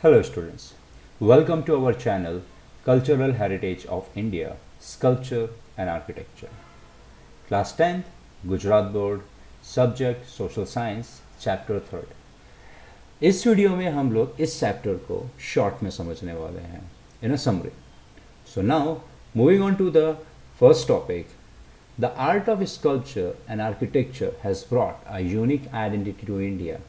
Hello students, welcome to our channel Cultural Heritage of India, Sculpture and Architecture. Class 10th, Gujarat Board, Subject Social Science, Chapter 3rd. इस video में हम लोग इस chapter को short में समझने वाले हैं in a summary. So now moving on to the first topic, the art of sculpture and architecture has brought a unique identity to India.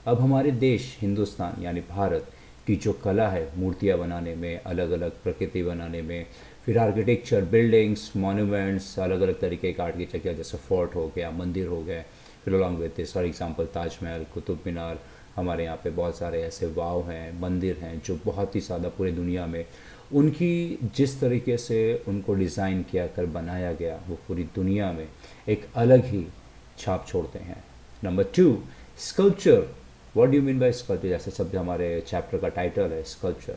अब हमारे देश हिंदुस्तान यानी भारत की जो कला है मूर्तियाँ बनाने में, अलग अलग प्रकृति बनाने में, फिर आर्किटेक्चर, बिल्डिंग्स, मॉन्यूमेंट्स, अलग अलग तरीके का आर्किटेक्चर जैसे फोर्ट हो गया, मंदिर हो गए, फिर along with this for example Taj Mahal, Qutub Minar, हमारे यहाँ पे बहुत सारे ऐसे वाव हैं, मंदिर हैं जो बहुत ही ज़्यादा पूरी दुनिया में उनकी जिस तरीके से उनको डिज़ाइन किया कर बनाया गया वो पूरी दुनिया में एक अलग ही छाप छोड़ते हैं. Number 2, sculpture. What do you mean by sculpture? जैसे शब्द हमारे चैप्टर का टाइटल है sculpture.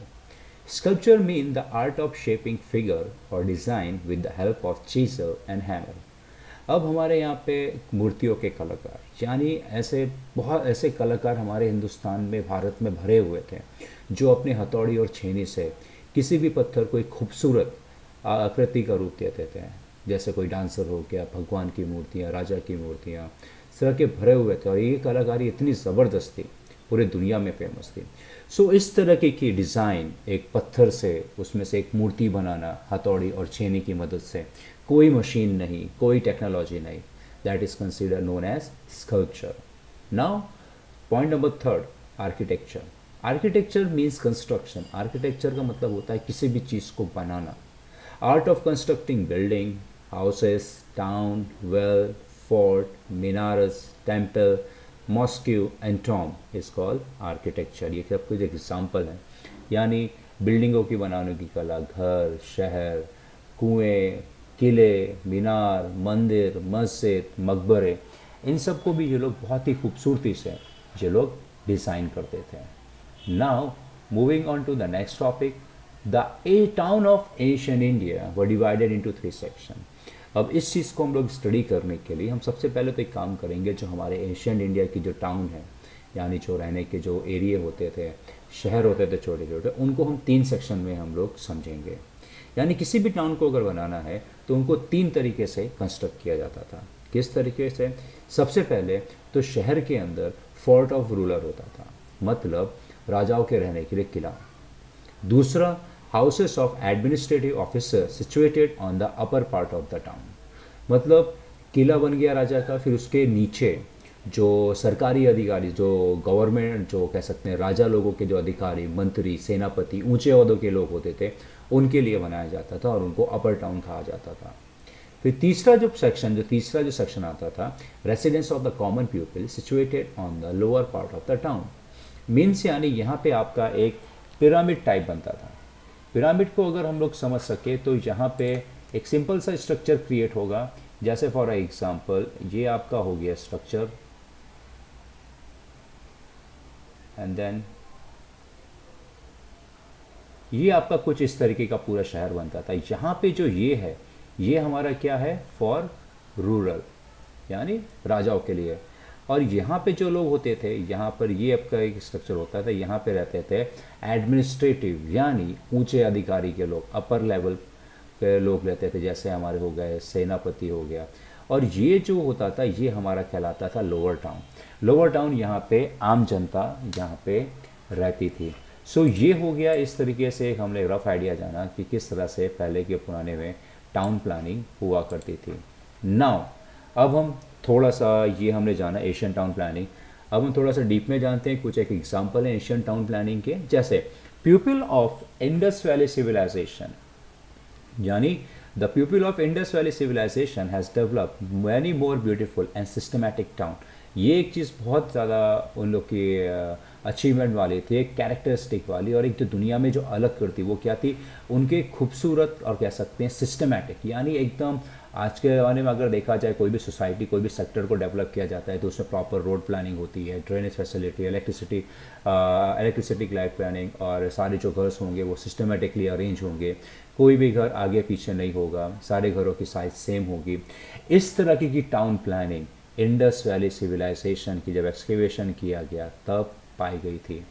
Sculpture mean the art of shaping figure और design with the help of chisel and hammer. अब हमारे यहाँ पे मूर्तियों के कलाकार यानी ऐसे बहुत ऐसे कलाकार हमारे हिंदुस्तान में, भारत में भरे हुए थे जो अपने हथौड़ी और छेनी से किसी भी पत्थर को एक खूबसूरत आकृति का रूप देते थे. जैसे कोई डांसर हो गया, भगवान की मूर्तियाँ, राजा की मूर्तियाँ, इस तरह के भरे हुए थे और ये कलाकारी इतनी ज़बरदस्त थी, पूरे दुनिया में फेमस थी. सो इस तरह की डिज़ाइन एक पत्थर से उसमें से एक मूर्ति बनाना हथौड़ी और छेनी की मदद से, कोई मशीन नहीं, कोई टेक्नोलॉजी नहीं, that is consider known as sculpture. Now point number 3, architecture. Architecture means construction. Architecture का मतलब होता है किसी भी चीज़ को बनाना. Art of constructing building, houses, town, well, fort, minars, temple, mosque and tomb is called architecture. ये सब कुछ एग्जाम्पल हैं. यानी बिल्डिंगों की बनाने की कला, घर, शहर, कुएं, किले, मीनार, मंदिर, मस्जिद, मकबरे, इन सब को भी ये लोग बहुत ही खूबसूरती से ये लोग डिज़ाइन करते थे. Now moving on to the next topic, the a town of Asian India were divided into 3 section. अब इस चीज़ को हम लोग स्टडी करने के लिए हम सबसे पहले तो एक काम करेंगे, जो हमारे एशियन इंडिया की जो टाउन है यानी जो रहने के जो एरिया होते थे, शहर होते थे छोटे छोटे, उनको हम 3 सेक्शन में हम लोग समझेंगे. यानी किसी भी टाउन को अगर बनाना है तो उनको 3 तरीके से कंस्ट्रक्ट किया जाता था. किस तरीके से? सबसे पहले तो शहर के अंदर फोर्ट ऑफ रूलर होता था, मतलब राजाओं के रहने के लिए किला. दूसरा, houses of administrative officer situated on the upper part of the town, मतलब किला बन गया राजा का, फिर उसके नीचे जो सरकारी अधिकारी, जो गवर्नमेंट, जो कह सकते हैं राजा लोगों के जो अधिकारी, मंत्री, सेनापति, ऊंचे ओहदों के लोग होते थे, उनके लिए बनाया जाता था और उनको अपर टाउन कहा जाता था. फिर तीसरा जो सेक्शन आता था, residence of the common people situated on the lower part of the town. Means यानी यहाँ पे आपका एक पिरामिड टाइप बनता था. पिरामिड को अगर हम लोग समझ सके तो यहाँ पे एक सिंपल सा स्ट्रक्चर क्रिएट होगा. जैसे फॉर एग्जांपल ये आपका हो गया स्ट्रक्चर, एंड देन ये आपका कुछ इस तरीके का पूरा शहर बनता था. यहाँ पे जो ये है, ये हमारा क्या है? फॉर रूरल, यानी राजाओं के लिए. और यहाँ पे जो लोग होते थे, यहाँ पर ये आपका एक स्ट्रक्चर होता था, यहाँ पे रहते थे एडमिनिस्ट्रेटिव यानी ऊंचे अधिकारी के लोग, अपर लेवल के लोग रहते थे, जैसे हमारे हो गए सेनापति हो गया. और ये जो होता था ये हमारा कहलाता था लोअर टाउन. लोअर टाउन यहाँ पे आम जनता यहाँ पे रहती थी. सो ये हो गया इस तरीके से एक हमने रफ आइडिया जाना कि किस तरह से पहले के पुराने में टाउन प्लानिंग हुआ करती थी. नाउ अब हम थोड़ा सा ये हमने जाना एशियन टाउन प्लानिंग. अब हम थोड़ा सा डीप में जानते हैं. कुछ एक एग्जांपल है एशियन टाउन प्लानिंग के, जैसे people of Indus valley civilisation, यानी the people of Indus valley civilisation has developed many more beautiful and systematic town. ये एक चीज़ बहुत ज़्यादा उन लोग की अचीवमेंट वाली थी, एक कैरेक्टरिस्टिक वाली, और एक जो दुनिया में जो अलग करती वो क्या थी? उनके खूबसूरत और कह सकते हैं सिस्टमैटिक, यानी एकदम आज के ज़माने में अगर देखा जाए कोई भी सोसाइटी, कोई भी सेक्टर को डेवलप किया जाता है तो उसमें प्रॉपर रोड प्लानिंग होती है, ड्रेनेज फैसिलिटी, इलेक्ट्रिसिटी की लाइट प्लानिंग, और सारे जो घर्स होंगे वो सिस्टमेटिकली अरेंज होंगे. कोई भी घर आगे पीछे नहीं होगा, सारे घरों की साइज सेम होगी. इस तरह की town planning Indus valley civilisation की जब एक्सकेवेशन किया गया तब पाई गई थी.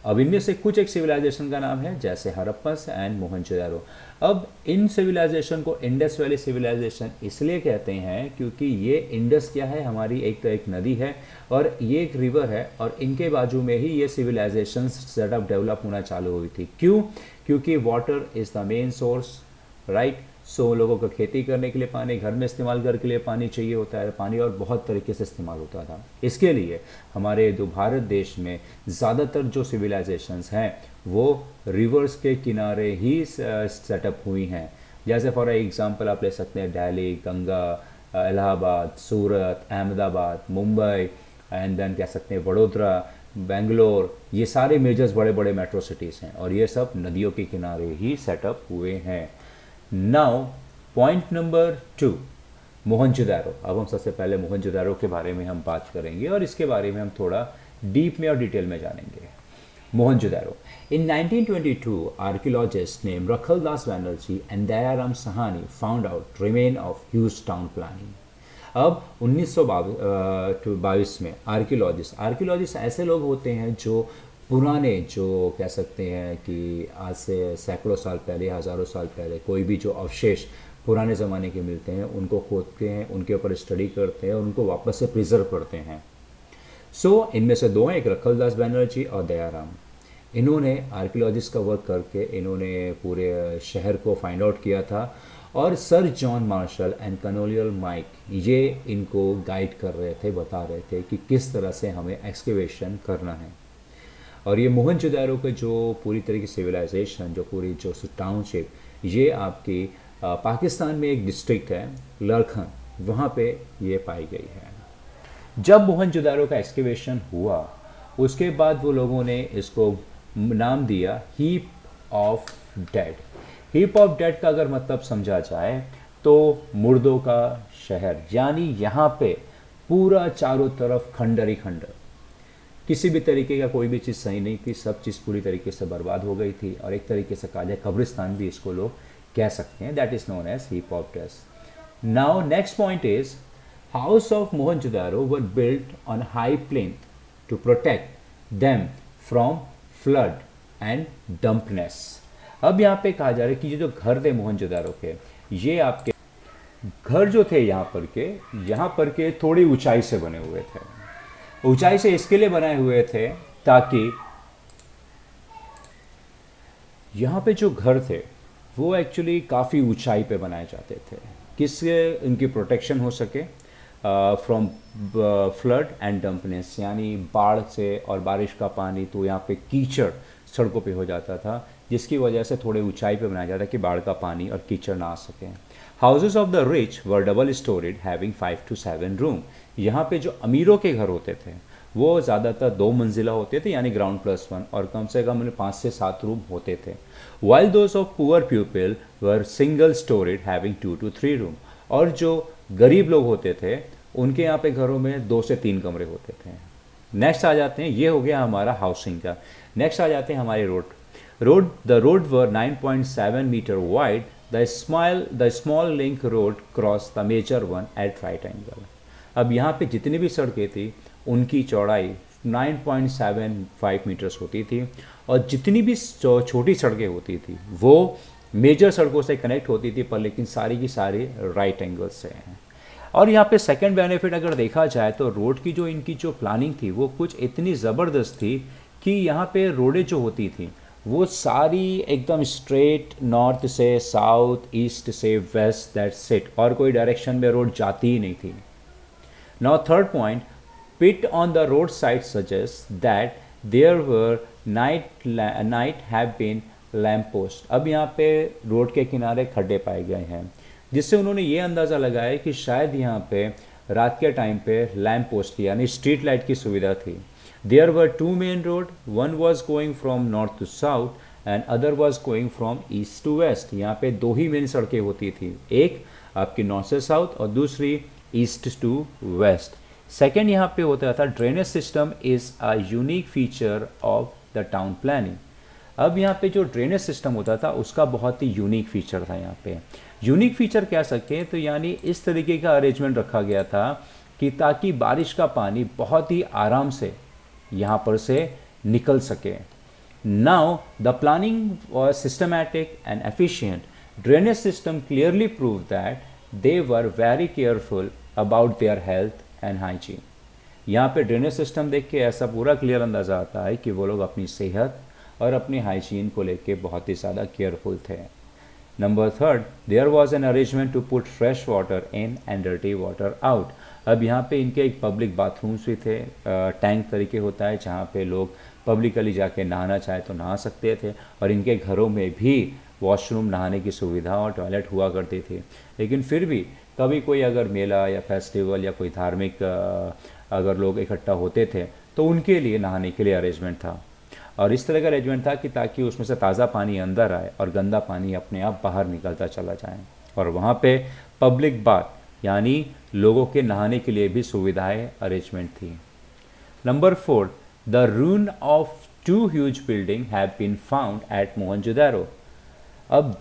अब इनमें से कुछ एक सिविलाइजेशन का नाम है जैसे हड़प्पन एंड मोहनजोदारो। अब इन सिविलाइजेशन को इंडस वैली सिविलाइजेशन इसलिए कहते हैं क्योंकि ये इंडस क्या है, हमारी एक नदी है और ये एक रिवर है, और इनके बाजू में ही ये सिविलाइजेशन सेटअप डेवलप होना चालू हुई थी। क्यों? क्योंकि water is the main source, right. लोगों को खेती करने के लिए पानी, घर में इस्तेमाल करने के लिए पानी चाहिए होता है, पानी और बहुत तरीके से इस्तेमाल होता था। इसके लिए हमारे जो भारत देश में ज़्यादातर जो सिविलाइजेशंस हैं वो रिवर्स के किनारे ही सेटअप हुई हैं। जैसे फॉर एग्जांपल आप ले सकते हैं दिल्ली, गंगा, इलाहाबाद, सूरत, अहमदाबाद, मुंबई, एंड देन कह सकते हैं वडोदरा, बेंगलोर, ये सारे मेजर्स बड़े बड़े मेट्रो सिटीज़ हैं और ये सब नदियों के किनारे ही सेटअप हुए हैं। Now point number 2, Mohenjodaro. अब हम सबसे पहले मोहनजोदारो के बारे में हम बात करेंगे और इसके बारे में हम थोड़ा डीप में और डिटेल में जानेंगे। Mohenjodaro. In 1922, archaeologists named Rakhaldas Banerjee and Dayaram Sahani found out remain of huge town planning. अब 1922 में आर्कियोलॉजिस्ट ऐसे लोग होते हैं जो पुराने, जो कह सकते हैं कि आज से सैकड़ों साल पहले, हज़ारों साल पहले कोई भी जो अवशेष पुराने ज़माने के मिलते हैं उनको खोदते हैं, उनके ऊपर स्टडी करते हैं और उनको वापस से प्रिजर्व करते हैं। इनमें से दो हैं, एक रखलदास बैनर्जी और दयाराम। इन्होंने आर्कियोलॉजिस्ट का वर्क करके इन्होंने पूरे शहर को फाइंड आउट किया था और sir John Marshall and colonial Mike ये इनको गाइड कर रहे थे, बता रहे थे कि किस तरह से हमें एक्सकेवेशन करना है। और ये मोहनजोदारो के जो पूरी तरह की सिविलाइजेशन, जो पूरी जो टाउनशिप, ये आपकी पाकिस्तान में एक डिस्ट्रिक्ट है लड़खन, वहाँ पे ये पाई गई है। जब मोहनजोदारो का एक्सकेवेशन हुआ उसके बाद वो लोगों ने इसको नाम दिया heap of dead. Heap of dead का अगर मतलब समझा जाए तो मुर्दों का शहर, यानी यहाँ पे पूरा चारों तरफ खंडर ही खंडर, किसी भी तरीके का कोई भी चीज़ सही नहीं थी, सब चीज़ पूरी तरीके से बर्बाद हो गई थी और एक तरीके से कहा जाए कब्रिस्तान भी इसको लोग कह सकते हैं। That is known as heap of dead. Now next point is house of Mohenjodaro were built on high plain to protect them from flood and dampness. अब यहाँ पे कहा जा रहा है कि ये जो घर थे मोहनजोदारो के, ये आपके घर जो थे यहाँ पर के थोड़ी ऊंचाई से बने हुए थे। ऊंचाई से इसके लिए बनाए हुए थे ताकि यहाँ पे जो घर थे वो एक्चुअली काफ़ी ऊंचाई पे बनाए जाते थे, किससे इनकी प्रोटेक्शन हो सके फ्रॉम फ्लड एंड डंपनेस, यानी बाढ़ से और बारिश का पानी, तो यहाँ पे कीचड़ सड़कों पे हो जाता था जिसकी वजह से थोड़े ऊंचाई पे बनाया जाता कि बाढ़ का पानी और कीचड़ ना आ सके। Houses of the rich were double storeyed having 5 to 7 room. यहाँ पे जो अमीरों के घर होते थे वो ज़्यादातर 2 मंजिला होते थे, यानी ग्राउंड प्लस 1, और कम से कम 5 से 7 रूम होते थे। While those of poor people were single storeyed having 2 to 3 room. और जो गरीब लोग होते थे उनके यहाँ पे घरों में 2 से 3 कमरे होते थे। नेक्स्ट आ जाते हैं, ये हो गया हमारा हाउसिंग का। नेक्स्ट आ जाते हैं हमारे the road were 9.7 metre wide. The small link road cross the major one at right angle. अब यहाँ पे जितनी भी सड़कें थी उनकी चौड़ाई 9.75 मीटर्स होती थी और जितनी भी छोटी सड़कें होती थी वो मेजर सड़कों से कनेक्ट होती थी, पर लेकिन सारी की सारी राइट एंगल से हैं। और यहाँ पे सेकंड बेनिफिट अगर देखा जाए तो रोड की जो इनकी जो प्लानिंग थी वो कुछ इतनी ज़बरदस्त थी कि यहाँ पे रोडें जो होती थी वो सारी एकदम स्ट्रेट, नॉर्थ से साउथ, ईस्ट से वेस्ट, दैट्स इट, और कोई डायरेक्शन में रोड जाती ही नहीं थी। Now third point, pit on the roadside suggests that there were night have been lamp post। अब यहाँ पे रोड के किनारे खड्डे पाए गए हैं जिससे उन्होंने ये अंदाज़ा लगाया कि शायद यहाँ पे रात के टाइम पे लैम्प पोस्ट यानी स्ट्रीट लाइट की सुविधा थी। There were 2 main road, one was going from north to south and other was going from east to west. यहाँ पे 2 ही मेन सड़कें होती थी, एक आपकी नॉर्थ से साउथ और दूसरी ईस्ट टू वेस्ट। सेकेंड यहाँ पे होता था drainage system is a unique feature of the town planning. अब यहाँ पे जो ड्रेनेज सिस्टम होता था उसका बहुत ही यूनिक फीचर था। यहाँ पे यूनिक फीचर कह सकें तो यानी इस तरीके का अरेंजमेंट रखा गया था कि ताकि बारिश का पानी बहुत ही आराम से यहाँ पर से निकल सके। Now, the planning was systematic and efficient. Drainage system clearly proved that they were very careful about their health and hygiene. यहाँ पे ड्रेनेज सिस्टम देख के ऐसा पूरा क्लियर अंदाज़ा आता है कि वो लोग अपनी सेहत और अपनी हाइजीन को लेके बहुत ही ज़्यादा केयरफुल थे। Number third, there was an arrangement to put fresh water in and dirty water out. अब यहाँ पे इनके एक पब्लिक बाथरूम्स भी थे, टैंक तरीके होता है जहाँ पे लोग पब्लिकली जाके नहाना चाहे तो नहा सकते थे, और इनके घरों में भी वॉशरूम, नहाने की सुविधा और टॉयलेट हुआ करती थी। लेकिन फिर भी कभी कोई अगर मेला या फेस्टिवल या कोई धार्मिक अगर लोग इकट्ठा होते थे तो उनके लिए नहाने के लिए अरेंजमेंट था, और इस तरह का अरेंजमेंट था कि ताकि उसमें से ताज़ा पानी अंदर आए और गंदा पानी अपने आप बाहर निकलता चला जाए। और वहाँ पे पब्लिक बाथ यानी लोगों के नहाने के लिए भी सुविधाएं अरेंजमेंट थी। Number 4, the ruin of 2 huge building have been found at Mohenjodaro. अब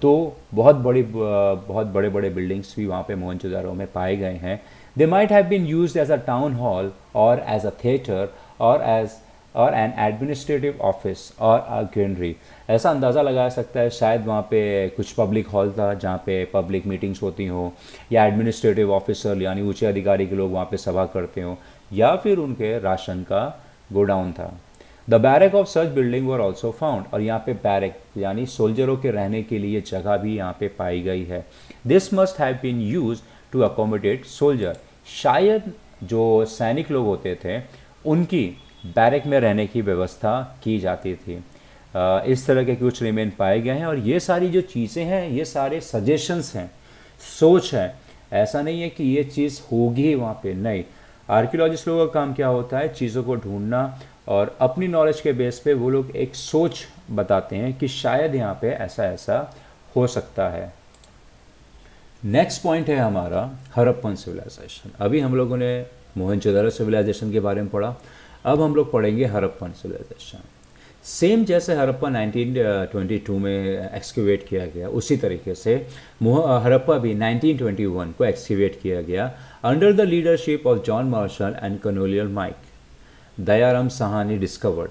बहुत बड़े बड़े बिल्डिंग्स भी वहाँ पे मोहनजोदारो में पाए गए हैं। They might have been used as a town hall और एज अ थिएटर और एन एडमिनिस्ट्रेटिव ऑफिस और अ ग्रेनरी। ऐसा अंदाज़ा लगाया सकता है शायद वहाँ पे कुछ पब्लिक हॉल था जहाँ पे पब्लिक मीटिंग्स होती हों, या एडमिनिस्ट्रेटिव ऑफिसर यानी ऊंचे अधिकारी के लोग वहाँ पे सभा करते हों, या फिर उनके राशन का गोडाउन था। The barrack of such building were also found, और यहाँ पे बैरक यानी सोल्जरों के रहने के लिए जगह भी यहाँ पे पाई गई है। This must have been use to accommodate soldier. शायद जो सैनिक लोग होते थे उनकी बैरक में रहने की व्यवस्था की जाती थी। इस तरह के कुछ रिमेन पाए गए हैं, और ये सारी जो चीज़ें हैं ये सारे सजेशंस हैं, सोच है। ऐसा नहीं है कि ये चीज़ होगी वहाँ पे, नहीं। आर्कियोलॉजिस्ट लोगों का काम क्या होता है, चीज़ों को ढूंढना, और अपनी नॉलेज के बेस पे वो लोग एक सोच बताते हैं कि शायद यहाँ पे ऐसा ऐसा हो सकता है। नेक्स्ट पॉइंट है हमारा हड़प्पन सिविलाइजेशन। अभी हम लोगों ने मोहनजोदारो सिविलाइजेशन के बारे में पढ़ा, अब हम लोग पढ़ेंगे हड़प्पन सिविलाइजेशन। सेम जैसे हड़प्पा 1922 में एक्सकेवेट किया गया, उसी तरीके से हड़प्पा भी 1921 को एक्सकेवेट किया गया under the leadership of John Marshall and colonial Mike. Dayaram Sahni discovered.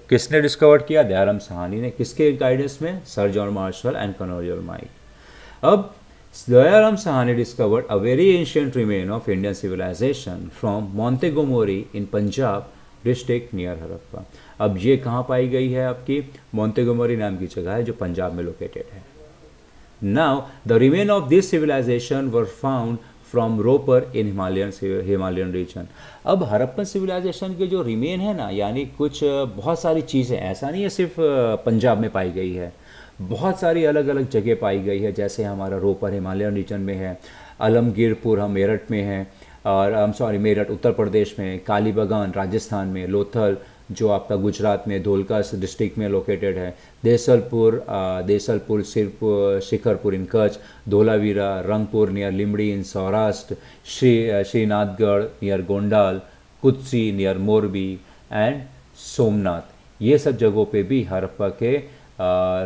किसने डिस्कवर्ड किया? दयाराम साहनी ने। किसके गाइडेंस में? Sir John Marshall and colonial Mike. अब Dayaram Sahni discovered a very ancient remain of Indian civilisation from Montgomery in Punjab district near Harappa. अब ये कहाँ पाई गई है? आपकी मोंटेगोमरी नाम की जगह है जो पंजाब में लोकेटेड है। Now the remain of this civilisation were found from Ropar in Himalayan region. अब हड़प्पन सिविलाइजेशन के जो रिमेन है ना, यानी कुछ बहुत सारी चीज़ें, ऐसा नहीं है सिर्फ पंजाब में पाई गई है, बहुत सारी अलग अलग जगह पाई गई है। जैसे हमारा रोपर हिमालयन रीजन में है, आलमगीरपुर हम मेरठ में है, और मेरठ उत्तर प्रदेश में, कालीबगान राजस्थान में, लोथल जो आपका गुजरात में धोलका डिस्ट्रिक्ट में लोकेटेड है, Desalpur Shikarpur in Kutch, Dholavira Rangpur near Limdi in Saurashtra, Shrinathgarh near Gondal, Kutsi near Morbi and Somnath. ये सब जगहों पे भी हड़प्पा के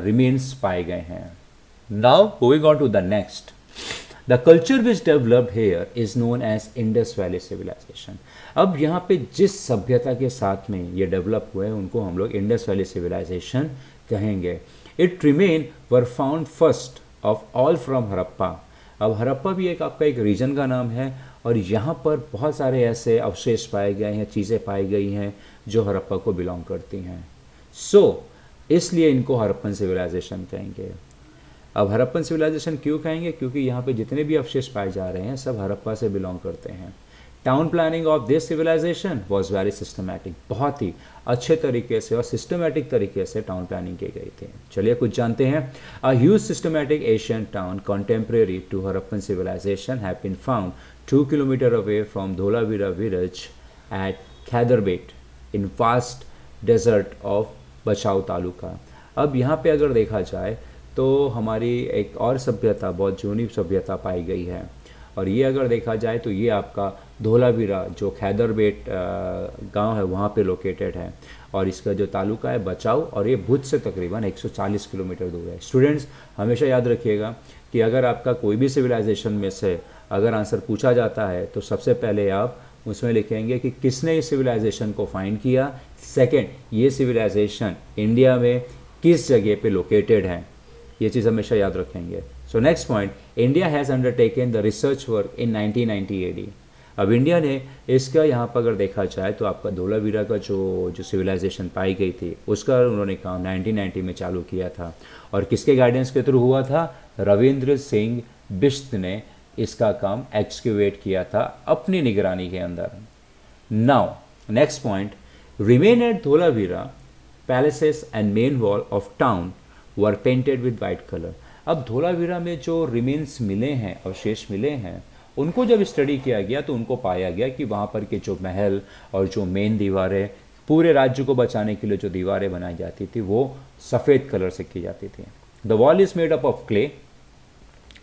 रिमेन्स पाए गए हैं। Now moving on to the next, the culture which developed here is known as Indus valley civilization. अब यहाँ पे जिस सभ्यता के साथ में ये डेवलप हुए हैं उनको हम लोग इंडस वैली सिविलाइजेशन कहेंगे। It remain were found first of all from Harappa. अब हड़प्पा भी एक आपका एक रीजन का नाम है, और यहाँ पर बहुत सारे ऐसे अवशेष पाए गए हैं, चीज़ें पाई गई हैं जो हड़प्पा को बिलोंग करती हैं। इसलिए इनको हड़प्पन सिविलाइजेशन कहेंगे। अब हड़प्पन सिविलाइजेशन क्यों कहेंगे? क्योंकि यहाँ पे जितने भी अवशेष पाए जा रहे हैं सब हड़प्पा से बिलोंग करते हैं। Town planning of this civilization was very systematic. बहुत ही अच्छे तरीके से और सिस्टमैटिक तरीके से टाउन प्लानिंग की गई थी। चलिए कुछ जानते हैं। A huge systematic Asian town contemporary to Harappan civilisation have been found 2 kilometre away from Dholavira village at Khaidarbet in vast desert of Bachau taluka. अब यहाँ पे अगर देखा जाए तो हमारी एक और सभ्यता, बहुत जूनी सभ्यता पाई गई है, और ये अगर देखा जाए तो ये आपका धोलावीरा जो खैदरबेट गांव है वहाँ पे लोकेटेड है, और इसका जो तालुका है बचाव, और ये भुज से तकरीबन 140 किलोमीटर दूर है। स्टूडेंट्स हमेशा याद रखिएगा कि अगर आपका कोई भी सिविलाइजेशन में से अगर आंसर पूछा जाता है तो सबसे पहले आप उसमें लिखेंगे कि किसने इस सिविलाइजेशन को फाइंड किया, सेकंड ये सिविलाइजेशन इंडिया में किस जगह पे लोकेटेड है, ये चीज़ हमेशा याद रखेंगे। So next point, India has undertaken the research work in 1990 AD। अब इंडिया ने इसका यहाँ पर अगर देखा जाए तो आपका धोलावीरा का जो सिविलाइजेशन पाई गई थी उसका उन्होंने काम 1990 में चालू किया था, और किसके गाइडेंस के थ्रू हुआ था, रविंद्र सिंह बिश्त ने इसका काम एक्सक्यूवेट किया था अपनी निगरानी के अंदर। Now next point, remain at Dholavira palaces and main wall of town were painted with white colour. अब धोलावीरा में जो रिमेन्स मिले हैं, अवशेष मिले हैं, उनको जब स्टडी किया गया तो उनको पाया गया कि वहाँ पर के जो महल और जो मेन दीवारें, पूरे राज्य को बचाने के लिए जो दीवारें बनाई जाती थी वो सफ़ेद कलर से की जाती थी। The wall is made up of clay,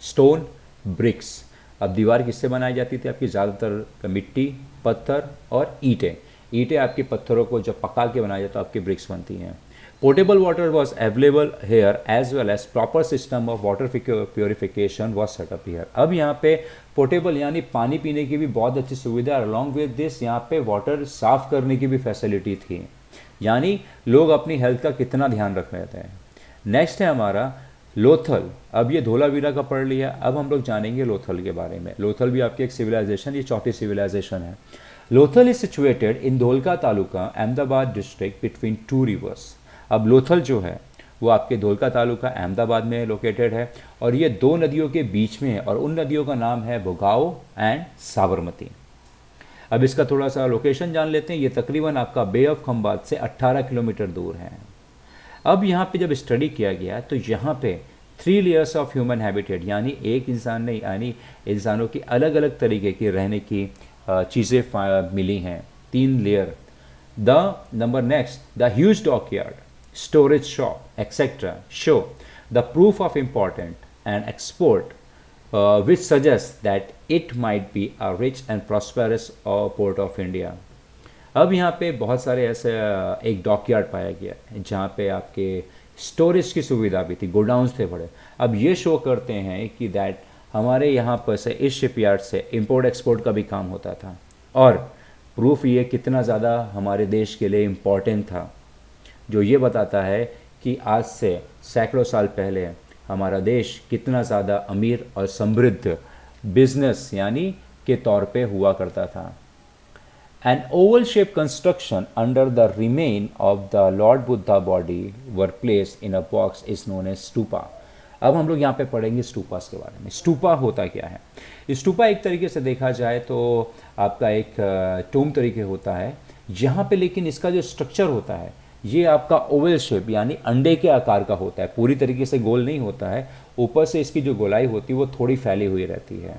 stone, bricks. अब दीवार किससे बनाई जाती थी, आपकी ज़्यादातर मिट्टी, पत्थर और ईंटें। ईंटें आपके पत्थरों को जब पका के बनाया जाता है तो आपकी ब्रिक्स बनती हैं। Portable water was available here as well as proper system of water purification was setup here. अब यहाँ पे पोर्टेबल यानी पानी पीने की भी बहुत अच्छी सुविधा, अलॉन्ग विद दिस यहाँ पे वाटर साफ करने की भी फैसिलिटी थी, यानी लोग अपनी हेल्थ का कितना ध्यान रख रहे थे। नेक्स्ट है हमारा लोथल। अब ये धोलावीरा का पढ़ लिया, अब हम लोग जानेंगे लोथल के बारे में। लोथल भी आपकी एक सिविलाइजेशन, ये चौथी सिविलाइजेशन है। Lothal is situated in Dholka taluka, Ahmedabad district, between two reverse. अब लोथल जो है वो आपके धोलका तालुका अहमदाबाद में लोकेटेड है, और ये दो नदियों के बीच में है, और उन नदियों का नाम है भोगाओ एंड साबरमती। अब इसका थोड़ा सा लोकेशन जान लेते हैं। ये तकरीबन आपका बे ऑफ खंबात से 18 किलोमीटर दूर है। अब यहाँ पे जब स्टडी किया गया तो यहाँ पे 3 लेयर्स ऑफ ह्यूमन हैबिटेट, यानी एक इंसान नहीं, यानी इंसानों की अलग अलग तरीके की रहने की चीज़ें मिली हैं, 3 layer. The number next, the huge dockyard, storage shop, etc. show the proof of important and export, which suggests that it might be a rich and prosperous port of India. अब यहाँ पे बहुत सारे ऐसे एक डॉकयार्ड पाया गया जहाँ पे आपके स्टोरेज की सुविधा भी थी, गोडाउन्स थे बड़े। अब ये शो करते हैं कि दैट हमारे यहाँ पर से इस शिपयार्ड से इंपोर्ट एक्सपोर्ट का भी काम होता था, और प्रूफ ये कितना ज़्यादा हमारे देश के लिए इम्पोर्टेंट था, जो ये बताता है कि आज से सैकड़ों साल पहले हमारा देश कितना ज़्यादा अमीर और समृद्ध बिजनेस यानी के तौर पे हुआ करता था। An oval shape construction under the remain of the Lord Buddha body were placed in a box is known as stupa. अब हम लोग यहाँ पे पढ़ेंगे स्टूपास के बारे में। स्टूपा होता क्या है? स्टूपा एक तरीके से देखा जाए तो आपका एक टोम तरीके होता है, जहाँ पे लेकिन इसका जो स्ट्रक्चर होता है ये आपका ओवल शेप यानी अंडे के आकार का होता है, पूरी तरीके से गोल नहीं होता है। ऊपर से इसकी जो गोलाई होती है वो थोड़ी फैली हुई रहती है,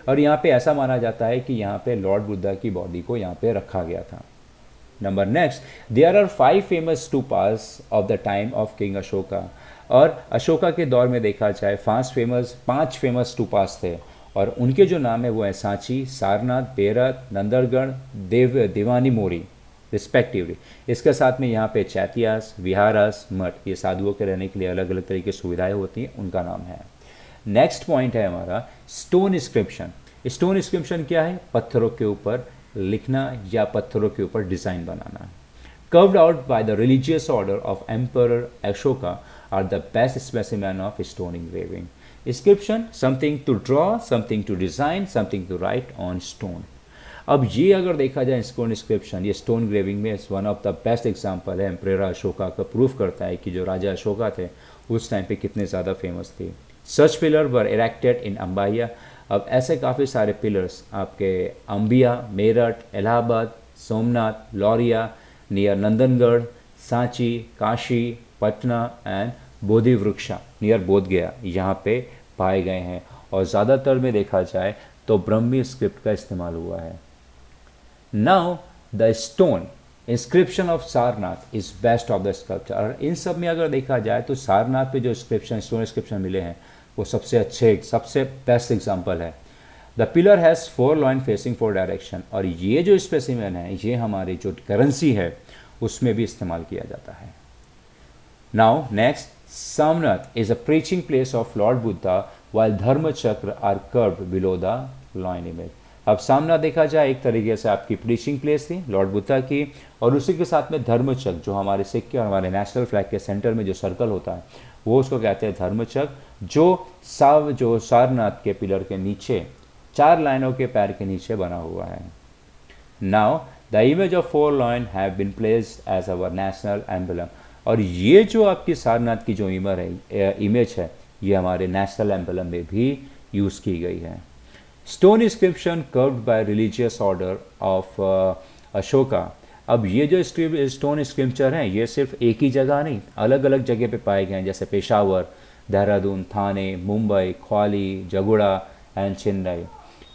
और यहाँ पे ऐसा माना जाता है कि यहाँ पे लॉर्ड बुद्धा की बॉडी को यहाँ पे रखा गया था। Number next, there are 5 famous stupas of the time of King Ashoka. और अशोका के दौर में देखा जाए 5 फेमस स्टूपास थे, और उनके जो नाम है वो है सांची, सारनाथ, बेरत, नंदरगढ़, देवानी मोरी रिस्पेक्टिवली। इसके साथ में यहाँ पे चैतियास, विहारास, मठ, ये साधुओं के रहने के लिए अलग अलग तरीके की सुविधाएं होती हैं, उनका नाम है। नेक्स्ट पॉइंट है हमारा स्टोन इंस्क्रिप्शन। स्टोन इंस्क्रिप्शन क्या है? पत्थरों के ऊपर लिखना या पत्थरों के ऊपर डिज़ाइन बनाना। Carved out by the religious order of emperor Ashoka are the best specimen of stone engraving. Inscription, something to draw, something to design, something to write on stone. अब ये अगर देखा जाए स्टोन इंस्क्रिप्शन, ये स्टोन ग्रेविंग में one of the best example है। Emperor Ashoka का proof करता है कि जो राजा अशोका थे उस टाइम पे कितने ज़्यादा फेमस थे। सच पिलर वर इरेक्टेड इन अंबाया। अब ऐसे काफ़ी सारे पिलर्स आपके अंबिया, मेरठ, इलाहाबाद, सोमनाथ, लौरिया, नियर नंदनगढ़, सांची, काशी, पटना एंड बोधि वृक्षा नियर बोधगया यहाँ पे पाए गए हैं, और ज़्यादातर में देखा जाए तो ब्रह्मी स्क्रिप्ट का इस्तेमाल हुआ है। Now the stone inscription of Sarnath is best of the sculpture. और इन सब में अगर देखा जाए तो सारनाथ पे जो स्क्रिप्शन, स्टोन इंस्क्रिप्शन मिले हैं वो सबसे अच्छे, सबसे बेस्ट एग्जाम्पल है। The pillar has 4 line facing 4 direction. और ये जो स्पेसिमेन है ये हमारी जो करेंसी है उसमें भी इस्तेमाल किया जाता है। Now next, Samnath is a preaching place of Lord Buddha while dharma chakra are curved below the loin image। अब सामना देखा जाए एक तरीके से आपकी प्रीचिंग प्लेस थी लॉर्ड बुद्धा की, और उसी के साथ में धर्मचक्र जो हमारे सिक्के और हमारे नेशनल फ्लैग के सेंटर में जो सर्कल होता है वो उसको कहते हैं धर्मचक्र, जो सारनाथ के पिलर के नीचे 4 लाइनों के पैर के नीचे बना हुआ है। Now the image of 4 lion have been placed as our national emblem, और ये जो आपकी सारनाथ की जो इमेज है ये हमारे नेशनल एम्बलम में भी यूज़ की गई है। Stone inscription carved by religious order of Ashoka. अब ये जो स्टोन स्क्रिप्चर हैं ये सिर्फ एक ही जगह नहीं, अलग अलग जगह पे पाए गए हैं, जैसे Peshawar, Dehradun, Thane, Mumbai, Khwali, Jaguda and Chennai.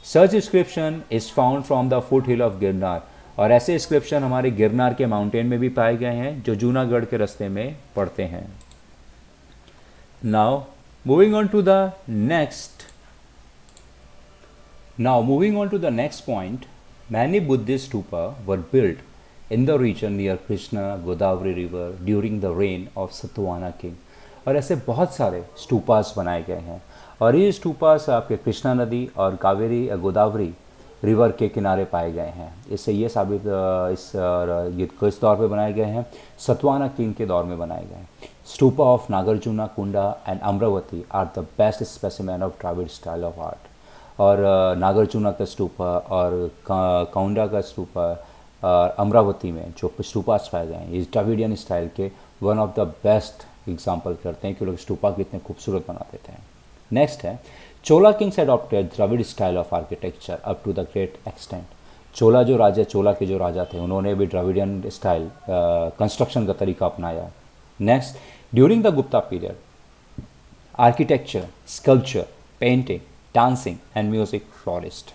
Such inscription is found from the foot hill of Girnar, और ऐसे इंस्क्रिप्शन हमारे गिरनार के माउंटेन में भी पाए गए हैं जो जूनागढ़ के रास्ते में पड़ते हैं। Now moving on to the next point, many Buddhist stupa were built in the region near Krishna Godavari river during the reign of Satavahana king, और ऐसे बहुत सारे स्टूपास बनाए गए हैं, और ये स्टूपास आपके कृष्णा नदी और कावेरी गोदावरी रिवर के किनारे पाए गए हैं। इससे ये साबित ये किस दौर पे बनाए गए हैं, सतवाहना किंग के दौर में बनाए गए हैं। Stupa of Nagarjuna Konda and Amaravati are the best specimen of Dravida style of art, और नागार्जुना का स्तूपा और काउंडा का स्तूपा अमरावती में जो स्टूपास पाए गए हैं इस द्रविडियन स्टाइल के one of the best example करते हैं कि लोग स्टूपा कितने खूबसूरत बना देते हैं। नेक्स्ट है Chola kings adopted Dravida style of architecture up to the great extent. Chola के जो राजा थे उन्होंने भी द्रविडियन स्टाइल कंस्ट्रक्शन का तरीका अपनाया। Next, during the Gupta period architecture, sculpture, painting, dancing and music florist.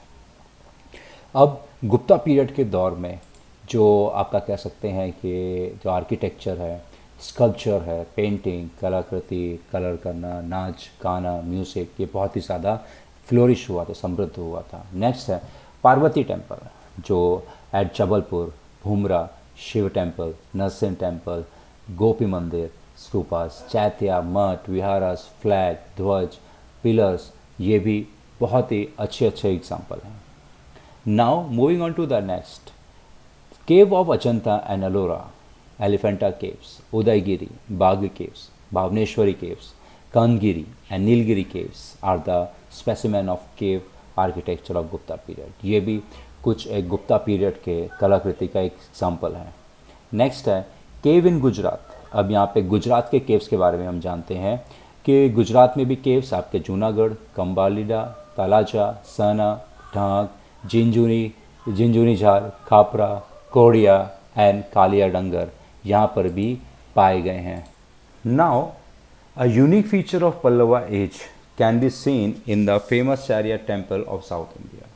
अब गुप्ता पीरियड के दौर में जो आपका कह सकते हैं कि जो आर्किटेक्चर है, स्कल्पचर है, पेंटिंग, कलाकृति, कलर करना, नाच गाना, म्यूज़िक, ये बहुत ही ज़्यादा फ्लोरिश हुआ था, समृद्ध हुआ था। नेक्स्ट है पार्वती टेम्पल जो at Jabalpur, Bhumara, Shiva temple, Narasimha temple, Gopi mandir, stupas, chaitya, मठ, विहारास, फ्लैग, ध्वज, पिलर्स, ये भी बहुत ही अच्छे एग्जाम्पल हैं। Now moving on to the next, cave of Ajanta and Ellora, Elephanta caves, Udayagiri, Bagh caves, Bhuvaneshwari caves, Kangiri and Nilgiri caves are the specimen of cave architecture of Gupta period. ये भी कुछ एक गुप्ता पीरियड के कलाकृति का एक एग्जाम्पल है। नेक्स्ट है केव इन गुजरात। अब यहाँ पे गुजरात के केव्स के बारे में हम जानते हैं कि गुजरात में भी केव्स आपके जूनागढ़, कंबालीडा, तलाजा, सना, ढांग, झिंझुनी झार, खापरा, कोड़िया एंड कालिया डंगर यहाँ पर भी पाए गए हैं। Now a unique feature of Pallava age can be seen in the famous chariot temple of South India.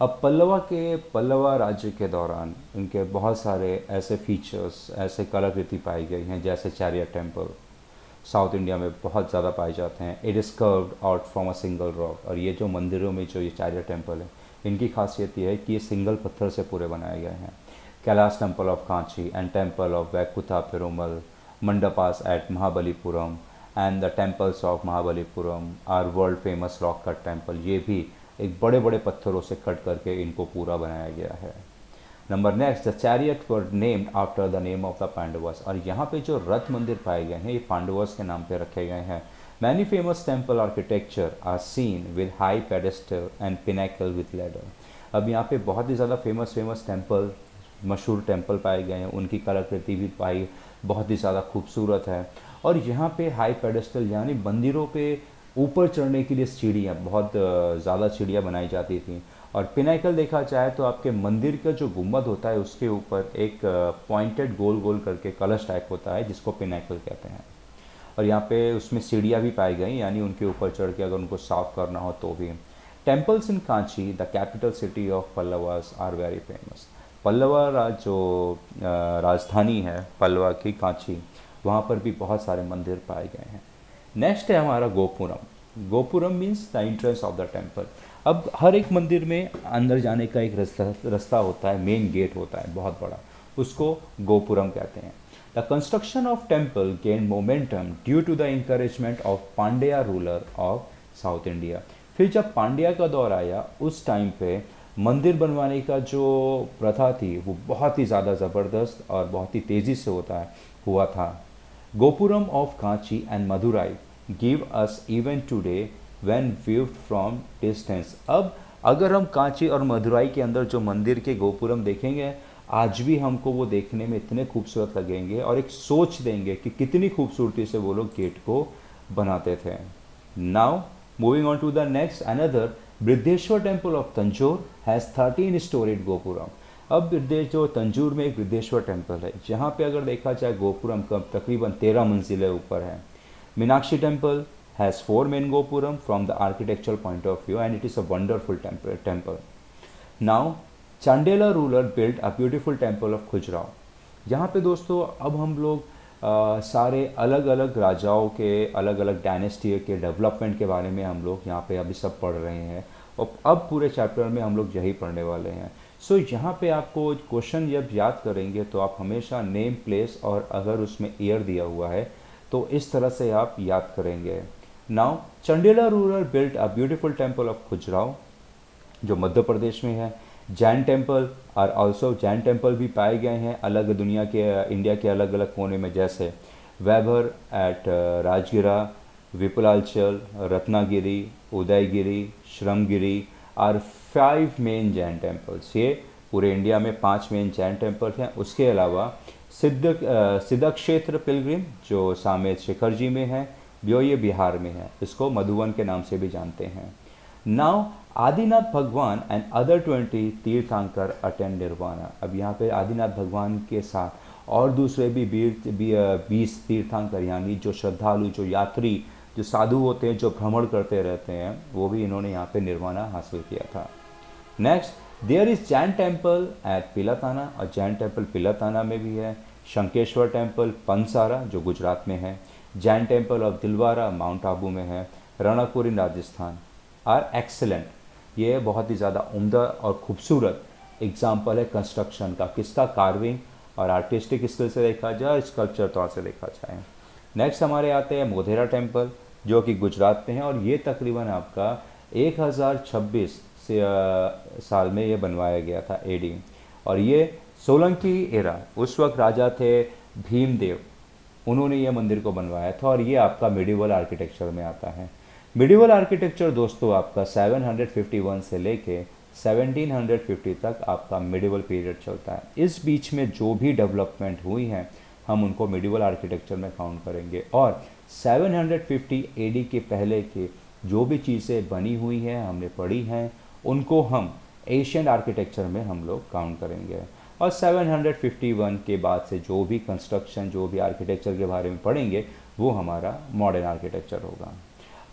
अब पल्लवा राज्य के दौरान उनके बहुत सारे ऐसे फीचर्स, ऐसे कलाकृति पाई गई हैं, जैसे चैरियट टेम्पल साउथ इंडिया में बहुत ज़्यादा पाए जाते हैं। It is curved out from a single rock, और ये जो मंदिरों में जो ये चैरियट टेम्पल है इनकी खासियत ये है कि ये सिंगल पत्थर से पूरे बनाए गए हैं। Kailash temple of Kanchi and temple of Vaikuntha Perumal, mandapas at Mahabalipuram and the temples of Mahabalipuram are world famous rock cut temple. ये भी एक बड़े बड़े पत्थरों से कट करके इनको पूरा बनाया गया है। Number next, the chariot were named after the name of the Pandavas, और यहाँ पे जो रथ मंदिर पाए गए हैं ये पांडवस के नाम पे रखे गए हैं। Many famous temple architecture are seen with high pedestal and pinnacle with ladder. अब यहाँ पे बहुत ही ज़्यादा फेमस टेम्पल, मशहूर टेम्पल पाए गए हैं, उनकी कलाकृति भी पाई बहुत ही ज़्यादा खूबसूरत है। और यहाँ पे हाई पेडेस्टल यानी मंदिरों पे ऊपर चढ़ने के लिए सीढ़ियाँ, बहुत ज़्यादा सीढ़ियाँ बनाई जाती थी। और पिनाकल देखा जाए तो आपके मंदिर का जो गुम्बद होता है उसके ऊपर एक पॉइंटेड गोल गोल करके कलश टाइप होता है जिसको पिनाकल कहते हैं। और यहाँ पे उसमें सीढ़ियाँ भी पाई गई, यानी उनके ऊपर चढ़ के अगर उनको साफ करना हो तो भी। Temples in Kanchi, the capital city of Pallavas, are very famous. Pallava जो राजधानी है पल्लवा की, कांची, वहाँ पर भी बहुत सारे मंदिर पाए गए हैं। नेक्स्ट है हमारा gopuram. Gopuram means the entrance of the temple. अब हर एक मंदिर में अंदर जाने का एक रास्ता होता है, मेन गेट होता है बहुत बड़ा, उसको गोपुरम कहते हैं। The construction of temple gain momentum due to the encouragement of Pandya ruler of South India. फिर जब पांड्या का दौर आया उस टाइम पे मंदिर बनवाने का जो प्रथा थी वो बहुत ही ज़्यादा ज़बरदस्त और बहुत ही तेज़ी से हुआ था। Gopuram of Kanchi and Madurai give us even today when viewed from distance. अब अगर हम कांची और मदुराई के अंदर जो मंदिर के गोपुरम देखेंगे, आज भी हमको वो देखने में इतने खूबसूरत लगेंगे और एक सोच देंगे कि कितनी खूबसूरती से वो लोग गेट को बनाते थे। Now moving on to the next, another Brihadeshwar temple of Tanjore has 13 storeyed gopuram. अब जो तंजौर में एक बृद्धेश्वर टेम्पल है, जहाँ पे अगर देखा जाए गोपुरम का तकरीबन 13 मंजिलें ऊपर है। Meenakshi temple has four main gopuram from the architectural point of view, and it is a wonderful temple. Now, Chandela ruler built a beautiful temple of Khajuraho. यहाँ पे दोस्तों अब हम लोग सारे अलग अलग राजाओं के अलग अलग डायनेस्टी के डेवलपमेंट के बारे में हम लोग यहाँ पे अभी सब पढ़ रहे हैं, और अब पूरे चैप्टर में हम लोग यही पढ़ने वाले हैं। सो यहाँ पे आपको क्वेश्चन जब याद करेंगे तो आप हमेशा नेम प्लेस और अगर उसमें ईयर दिया हुआ है तो इस तरह से आप याद करेंगे। Now Chandela rural built a beautiful temple of Khajuraho जो मध्य प्रदेश में है। जैन टेम्पल और ऑल्सो जैन टेम्पल भी पाए गए हैं अलग दुनिया के इंडिया के अलग अलग कोने में, जैसे Vaibhar at Rajgira, Vipulachal, Ratnagiri, Udayagiri, Shramagiri are 5 main Jain temples. ये पूरे इंडिया में 5 मेन जैन टेम्पल हैं। उसके अलावा सिद्ध क्षेत्र पिलग्रिम जो सामेत शिखर जी में है, जो ये बिहार में है, इसको मधुवन के नाम से भी जानते हैं। नाउ आदिनाथ भगवान एंड अदर 20 तीर्थंकर अटेंड निर्वाणा। अब यहाँ पे आदिनाथ भगवान के साथ और दूसरे भी 20 तीर्थंकर यानी जो श्रद्धालु, जो यात्री, जो साधु होते हैं, जो भ्रमण करते रहते हैं, वो भी इन्होंने यहाँ पे निर्वाणा हासिल किया था। Next there is Jain temple at Palitana, और जैन टेम्पल पिलाताना में भी है। शंकेश्वर टेम्पल पंसारा जो गुजरात में है। Jain temple of Dilwara mount Abu में है। रणकपुर इन राजस्थान आर एक्सेलेंट। ये बहुत ही ज़्यादा उम्दा और खूबसूरत एग्जाम्पल है कंस्ट्रक्शन का, किसका? कार्विंग और आर्टिस्टिक स्किल से देखा जाए, स्कल्पचर तौर से देखा जाए। नेक्स्ट हमारे आते हैं मोधेरा टेम्पल जो कि गुजरात में है, और ये तकरीबन आपका 1026 साल में ये बनवाया गया था एडी। और ये सोलंकी एरा, उस वक्त राजा थे भीमदेव, उन्होंने ये मंदिर को बनवाया था, और ये आपका मिडिवल आर्किटेक्चर में आता है। मिडिवल आर्किटेक्चर दोस्तों आपका 751 से लेके 1750 तक आपका मिडिवल पीरियड चलता है। इस बीच में जो भी डेवलपमेंट हुई है हम उनको मिडिवल आर्किटेक्चर में काउंट करेंगे, और 750 एडी के पहले के जो भी चीज़ें बनी हुई हैं हमने पढ़ी हैं उनको हम एशियन आर्किटेक्चर में हम लोग काउंट करेंगे। और 751 के बाद से जो भी कंस्ट्रक्शन, जो भी आर्किटेक्चर के बारे में पढ़ेंगे वो हमारा मॉडर्न आर्किटेक्चर होगा।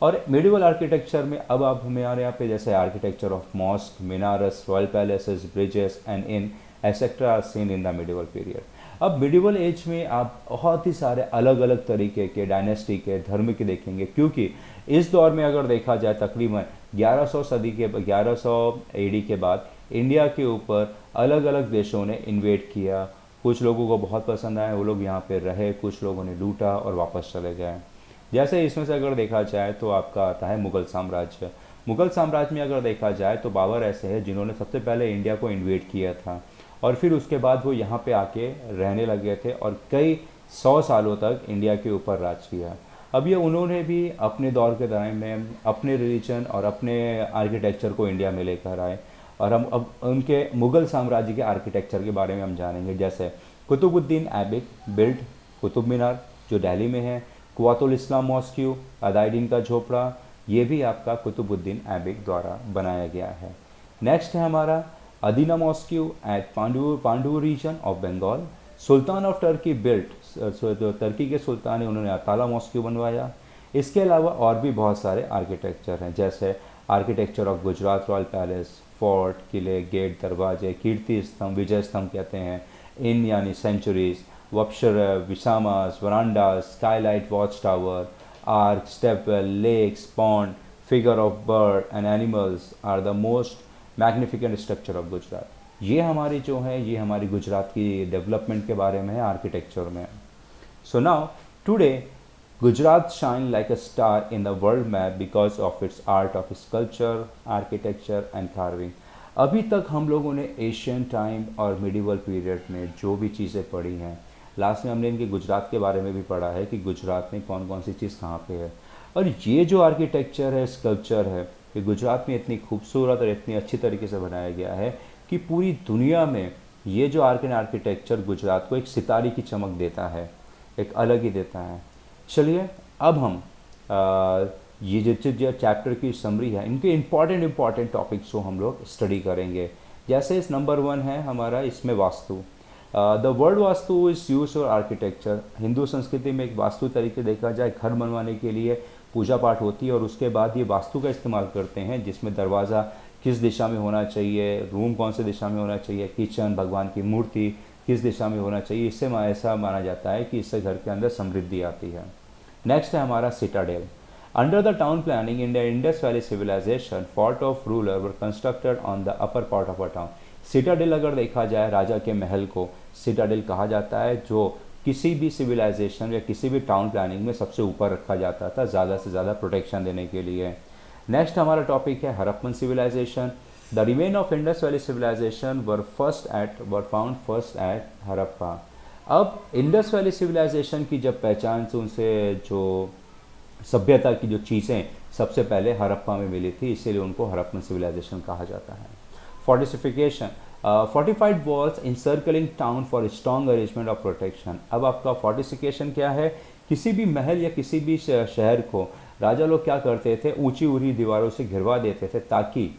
और मिडिवल आर्किटेक्चर में अब आप हमारे यहाँ पे जैसे architecture of mosque, minars, royal palaces, bridges and in etcetera seen in the medieval period. अब मिडिवल एज में आप बहुत ही सारे अलग अलग तरीके के डायनेस्टी के धर्म के देखेंगे, क्योंकि इस दौर में अगर देखा जाए तकरीबन 1100 एडी के बाद इंडिया के ऊपर अलग अलग देशों ने इन्वेड किया। कुछ लोगों को बहुत पसंद आया, वो लोग यहाँ पे रहे, कुछ लोगों ने लूटा और वापस चले गए। जैसे इसमें से अगर देखा जाए तो आपका आता है मुग़ल साम्राज्य। मुग़ल साम्राज्य में अगर देखा जाए तो बाबर ऐसे हैं जिन्होंने सबसे पहले इंडिया को इन्वेड किया था, और फिर उसके बाद वो यहाँ पे आके रहने लगे थे और कई 100 सालों तक इंडिया के ऊपर राज किया। अब ये उन्होंने भी अपने दौर के दौरान में अपने रिलीजन और अपने आर्किटेक्चर को इंडिया में लेकर आए, और हम अब उनके मुग़ल साम्राज्य के आर्किटेक्चर के बारे में हम जानेंगे। जैसे कुतुबुद्दीन ऐबिक बिल्ट कुतुब मीनार जो दिल्ली में है, कुव्वातुल इस्लाम मॉस्क्यू, अलाउद्दीन का झोपड़ा, ये भी आपका कुतुबुद्दीन ऐबिक द्वारा बनाया गया है। नेक्स्ट है हमारा Adina mosque at Pandur region of Bengal. Sultan of Turkey built, जो टर्की के सुल्तान है उन्होंने अताला मॉस्क्यू बनवाया। इसके अलावा और भी बहुत सारे आर्किटेक्चर हैं, जैसे architecture of Gujarat royal palace, fort, किले, गेट, दरवाजे, कीर्ति स्तंभ, विजय स्तंभ कहते हैं, इन यानी सेंचुरीज, वप्शर, विसामास, verandas, skylight, watch tower, arch, stepwell, lakes, pond, figure of bird and animals are the most magnificent structure of Gujarat. ये हमारी जो है ये हमारी गुजरात की डेवलपमेंट के बारे में है आर्किटेक्चर में। So now today Gujarat shine like a star in the world map because of its art of sculpture, architecture and carving. अभी तक हम लोगों ने एशियन टाइम और मिडिवल पीरियड में जो भी चीज़ें पढ़ी हैं, लास्ट में हमने इनके गुजरात के बारे में भी पढ़ा है कि गुजरात में कौन कौन सी चीज़ कहाँ पे है। और ये जो आर्किटेक्चर है, स्कल्पचर है, ये गुजरात में इतनी खूबसूरत और इतनी अच्छी तरीके से बनाया गया है कि पूरी दुनिया में ये जो आर्ट एंड आर्किटेक्चर गुजरात को एक सितारे की चमक देता है, एक अलग ही देता है। चलिए अब हम ये जो चैप्टर की समरी है, इनके इम्पॉर्टेंट टॉपिक्स को हम लोग स्टडी करेंगे। जैसे इस नंबर 1 है हमारा, इसमें vastu. The word vastu is use for architecture. Hindu संस्कृति में एक वास्तु तरीके देखा जाए, घर बनवाने के लिए पूजा पाठ होती है और उसके बाद ये वास्तु का इस्तेमाल करते हैं, जिसमें दरवाज़ा किस दिशा में होना चाहिए, रूम कौन से दिशा में होना चाहिए, किचन, भगवान की मूर्ति किस दिशा में होना चाहिए। इससे ऐसा माना जाता है कि इससे घर के अंदर समृद्धि आती है। नेक्स्ट है हमारा citadel. Under the town planning in the Indus valley civilization, fort of ruler were constructed on the upper part of a town. Citadel अगर देखा जाए, राजा के महल को सिटाडेल कहा जाता है, जो किसी भी सिविलाइजेशन या किसी भी टाउन प्लानिंग में सबसे ऊपर रखा जाता था, ज़्यादा से ज़्यादा प्रोटेक्शन देने के लिए। नेक्स्ट हमारा टॉपिक है Harappan civilization. The remain of Indus valley civilization were found first at Harappa. अब इंडस वैली सिविलाइजेशन की जब पहचान से उनसे जो सभ्यता की जो चीज़ें सबसे पहले हड़प्पा में मिली थी, इसीलिए उनको हड़प्पन सिविलाइजेशन कहा जाता है। Fortification, fortified walls encircling town for strong arrangement of protection. अब आपका फोर्टिफिकेशन क्या है? किसी भी महल या किसी भी शहर को राजा लोग क्या करते थे, ऊंची ऊंची दीवारों से घिरवा देते थे ताकि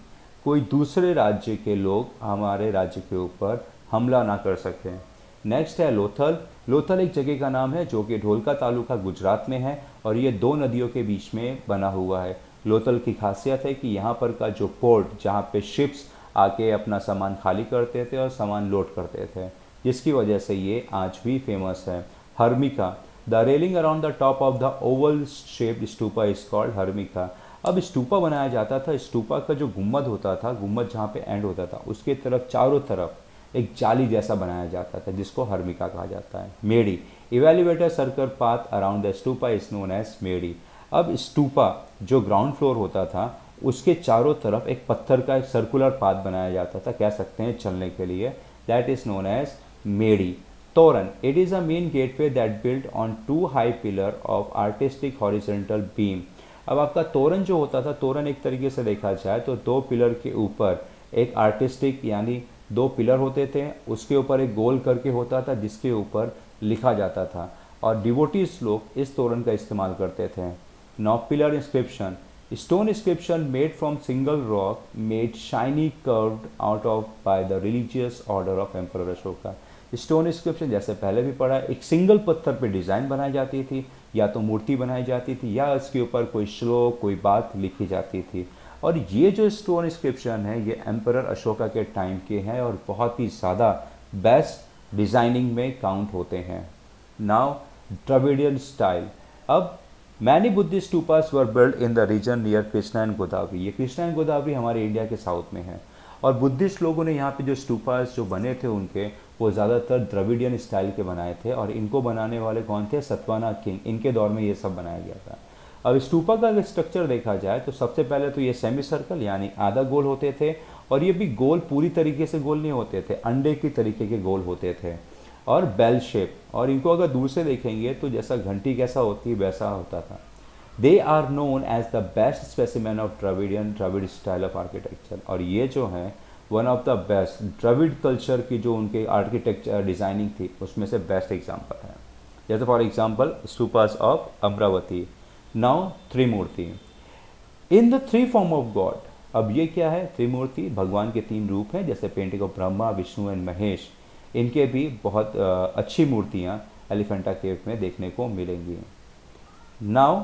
कोई दूसरे राज्य के लोग हमारे राज्य के ऊपर हमला ना कर सकें। नेक्स्ट है लोथल। लोथल एक जगह का नाम है जो कि ढोलका तालुका गुजरात में है और ये 2 नदियों के बीच में बना हुआ है। लोथल की खासियत है कि यहाँ पर का जो पोर्ट, जहाँ पे शिप्स आके अपना सामान खाली करते थे और सामान लोड करते थे, जिसकी वजह से ये आज भी फेमस है। Harmika, the railing around the top of the Oval shaped stupa is called harmika. अब स्तूपा बनाया जाता था, स्तूपा का जो गुम्बद होता था, गुम्बद जहाँ पे एंड होता था, उसके तरफ चारों तरफ एक जाली जैसा बनाया जाता था, जिसको हर्मिका कहा जाता है। Medhi, evaluator circle path around the stupa is known as medhi. अब स्तूपा जो ग्राउंड फ्लोर होता था, उसके चारों तरफ एक पत्थर का एक सर्कुलर पाथ बनाया जाता था, कह सकते हैं चलने के लिए, दैट इज नोन एज मेडी। तोरण, it is a main gateway that built on 2 high pillar of artistic horizontal beam. अब आपका तोरण जो होता था, तोरण एक तरीके से देखा जाए तो 2 पिलर के ऊपर एक आर्टिस्टिक यानी 2 पिलर होते थे, उसके ऊपर एक गोल करके होता था जिसके ऊपर लिखा जाता था, और डिवोटीज लोग इस तोरण का इस्तेमाल करते थे। Now pillar inscription, stone inscription made from single rock made shiny carved out of by the religious order of emperor Ashoka. Stone inscription जैसे पहले भी पढ़ा है, एक सिंगल पत्थर पे डिज़ाइन बनाई जाती थी, या तो मूर्ति बनाई जाती थी या इसके ऊपर कोई श्लोक, कोई बात लिखी जाती थी। और ये जो स्टोन इंस्क्रिप्शन है, ये एम्परर अशोका के टाइम के हैं और बहुत ही ज़्यादा बेस्ट डिज़ाइनिंग में काउंट होते हैं। Now Dravidian style. अब many Buddhist stupas were build in the region near Krishna and Godavari. ये कृष्णा एंड गोदावरी हमारे इंडिया के साउथ में है, और बुद्धिस्ट लोगों ने यहाँ पे जो स्तूपास जो बने थे उनके, वो ज़्यादातर द्रविडियन स्टाइल के बनाए थे, और इनको बनाने वाले कौन थे? सतवाना किंग, इनके दौर में ये सब बनाया गया था। अब स्तूपा का अगर स्ट्रक्चर देखा जाए तो सबसे पहले तो ये सेमी सर्कल यानी आधा गोल होते थे, और ये भी गोल पूरी तरीके से गोल नहीं होते थे, अंडे की तरीके के गोल होते थे, और बेल शेप, और इनको अगर दूर से देखेंगे तो जैसा घंटी कैसा होती है वैसा होता था। They are known as the best specimen of Dravida style of architecture. और ये जो है one of the best Dravida culture की जो उनके आर्किटेक्चर डिज़ाइनिंग थी उसमें से बेस्ट एग्जाम्पल है। जैसे for example stupas of Amravati. Now Trimurti in the 3 form of God. अब ये क्या है? त्रिमूर्ति, भगवान के 3 रूप हैं, जैसे painting of Brahma, Vishnu and Mahesh. इनके भी बहुत अच्छी मूर्तियाँ एलिफेंटा केव में देखने को मिलेंगी। नाउ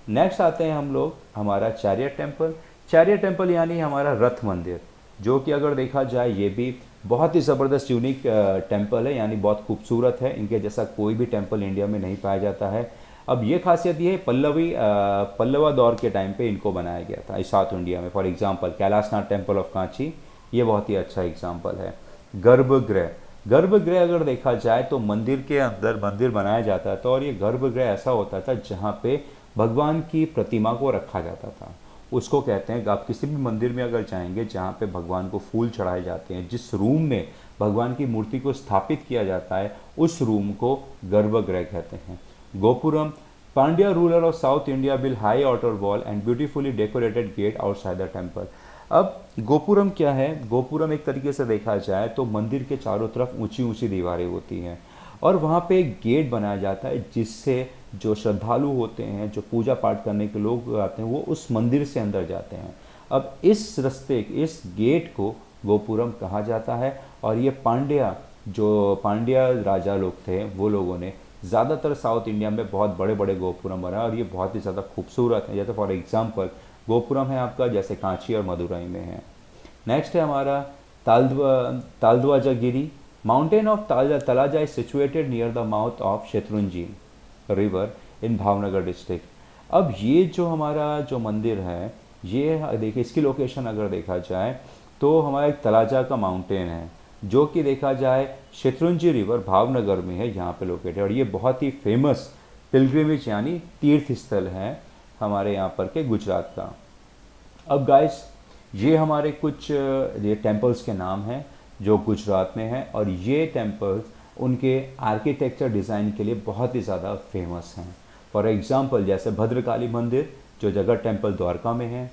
नेक्स्ट आते हैं हम लोग हमारा चैरियट टेम्पल। चैरियट टेम्पल यानी हमारा रथ मंदिर, जो कि अगर देखा जाए ये भी बहुत ही ज़बरदस्त यूनिक टेम्पल है, यानी बहुत खूबसूरत है। इनके जैसा कोई भी टेम्पल इंडिया में नहीं पाया जाता है। अब ये खासियत ये पल्लवा दौर के टाइम पे इनको बनाया गया था साउथ इंडिया में। For example Kailashnath temple of Kanchi, ये बहुत ही अच्छा एग्जांपल है। गर्भगृह, गर्भगृह अगर देखा जाए तो मंदिर के अंदर मंदिर बनाया जाता था, और ये गर्भगृह ऐसा होता था जहाँ पे भगवान की प्रतिमा को रखा जाता था। उसको कहते हैं कि आप किसी भी मंदिर में अगर जाएंगे जहाँ पे भगवान को फूल चढ़ाए जाते हैं, जिस रूम में भगवान की मूर्ति को स्थापित किया जाता है, उस रूम को गर्भगृह कहते हैं। Gopuram, Pandya ruler of South India built high outer wall and beautifully decorated gate outside the temple. अब गोपुरम क्या है? गोपुरम एक तरीके से देखा जाए तो मंदिर के चारों तरफ ऊंची ऊंची दीवारें होती हैं और वहाँ पे एक गेट बनाया जाता है जिससे जो श्रद्धालु होते हैं, जो पूजा पाठ करने के लोग आते हैं, वो उस मंदिर से अंदर जाते हैं। अब इस इस गेट को गोपुरम कहा जाता है और ये पांड्या राजा लोग थे, वो लोगों ने ज़्यादातर साउथ इंडिया में बहुत बड़े बड़े गोपुरम बनाए और ये बहुत ही ज़्यादा खूबसूरत है। जैसे फॉर एग्जांपल गोपुरम है आपका जैसे कांची और मदुरई में है। नेक्स्ट है हमारा Taladhvajagiri. Mountain of Talaja is situated near the mouth of Shatrunji river in Bhavnagar district. अब ये जो हमारा जो मंदिर है, ये देखिए इसकी लोकेशन अगर देखा जाए तो हमारा एक तलाजा का माउंटेन है जो कि देखा जाए शत्रुंजी रिवर भावनगर में है, यहाँ पे लोकेटेड। और ये बहुत ही फेमस पिलग्रिमेज यानी तीर्थ स्थल है हमारे यहाँ पर के गुजरात का। अब गाइस ये हमारे कुछ ये टेम्पल्स के नाम हैं जो गुजरात में हैं और ये टेम्पल्स उनके आर्किटेक्चर डिज़ाइन के लिए बहुत ही ज़्यादा फेमस हैं। फॉर एग्जांपल जैसे भद्रकाली मंदिर जो जगत टेम्पल द्वारका में है,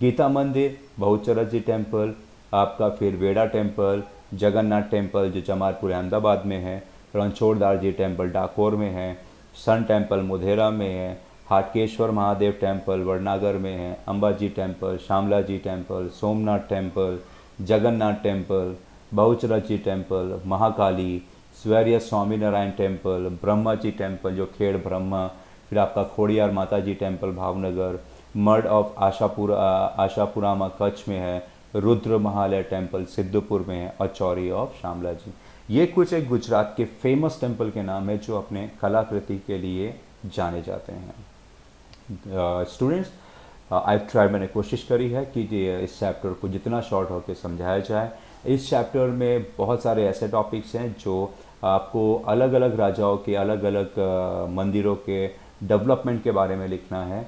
गीता मंदिर, बहुचरज जी टेम्पल आपका, फिर वेड़ा टेम्पल, जगन्नाथ टेम्पल जो जमालपुर अहमदाबाद में है, रणछोड़दार जी टेम्पल डाकोर में है, सन टेम्पल मुधेरा में है, हाटकेश्वर महादेव टेम्पल वड़नागर में है, Ambaji temple, Shyamala ji temple, Somnath temple, Jagannath temple, Bahucharaji ji temple, Mahakali, स्वैर्य स्वामीनारायण टेम्पल, ब्रह्मा जी टेम्पल जो खेड़ ब्रह्मा, फिर आपका खोड़ियार माता जी टेम्पल भावनगर, मड ऑफ आशापुरामा कच्छ में है, रुद्र महालय टेम्पल सिद्धपुर में है और चौरी ऑफ श्यामला जी। ये कुछ एक गुजरात के फेमस टेम्पल के नाम है जो अपने कलाकृति के लिए जाने जाते हैं। स्टूडेंट्स मैंने कोशिश करी है कि इस चैप्टर को जितना शॉर्ट होकर समझाया जाए। इस चैप्टर में बहुत सारे ऐसे टॉपिक्स हैं जो आपको अलग अलग राजाओं के अलग अलग मंदिरों के डेवलपमेंट के बारे में लिखना है।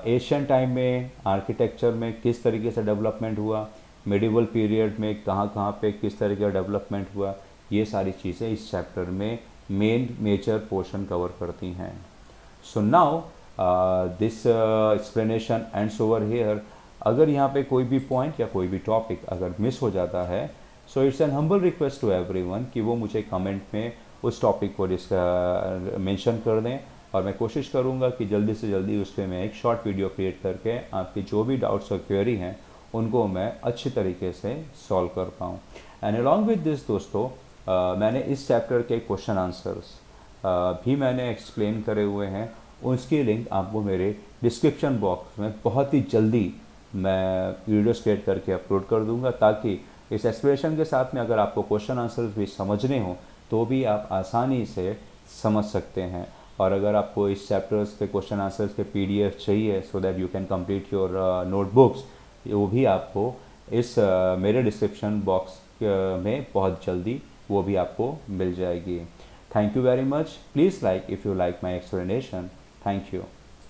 एशियन टाइम में आर्किटेक्चर में किस तरीके से डेवलपमेंट हुआ, मिडिवल पीरियड में कहाँ कहाँ पे किस तरीके का डेवलपमेंट हुआ, ये सारी चीज़ें इस चैप्टर में मेजर पोर्शन कवर करती हैं। So now this explanation ends over here. अगर यहाँ पे कोई भी पॉइंट या कोई भी टॉपिक अगर मिस हो जाता है, so it's an humble request to everyone कि वो मुझे कमेंट में उस टॉपिक को मेंशन कर दें और मैं कोशिश करूँगा कि जल्दी से जल्दी उस पर मैं एक शॉर्ट वीडियो क्रिएट करके आपकी जो भी डाउट्स और क्वेरी हैं उनको मैं अच्छी तरीके से सॉल्व कर पाऊँ। एंड अलॉन्ग विद दिस दोस्तों मैंने इस चैप्टर के क्वेश्चन आंसर्स भी मैंने एक्सप्लेन करे हुए हैं, उसकी लिंक आपको मेरे डिस्क्रिप्शन बॉक्स में बहुत ही जल्दी मैं वीडियोस क्रिएट करके अपलोड कर दूंगा, ताकि इस एक्सप्लेनेशन के साथ में अगर आपको क्वेश्चन आंसर्स भी समझने हो तो भी आप आसानी से समझ सकते हैं। और अगर आपको इस चैप्टर्स के क्वेश्चन आंसर्स के PDF चाहिए so that you can complete your notebooks, वो भी आपको इस मेरे डिस्क्रिप्शन बॉक्स में बहुत जल्दी वो भी आपको मिल जाएगी। Thank you very much. Please like if you like my explanation. Thank you.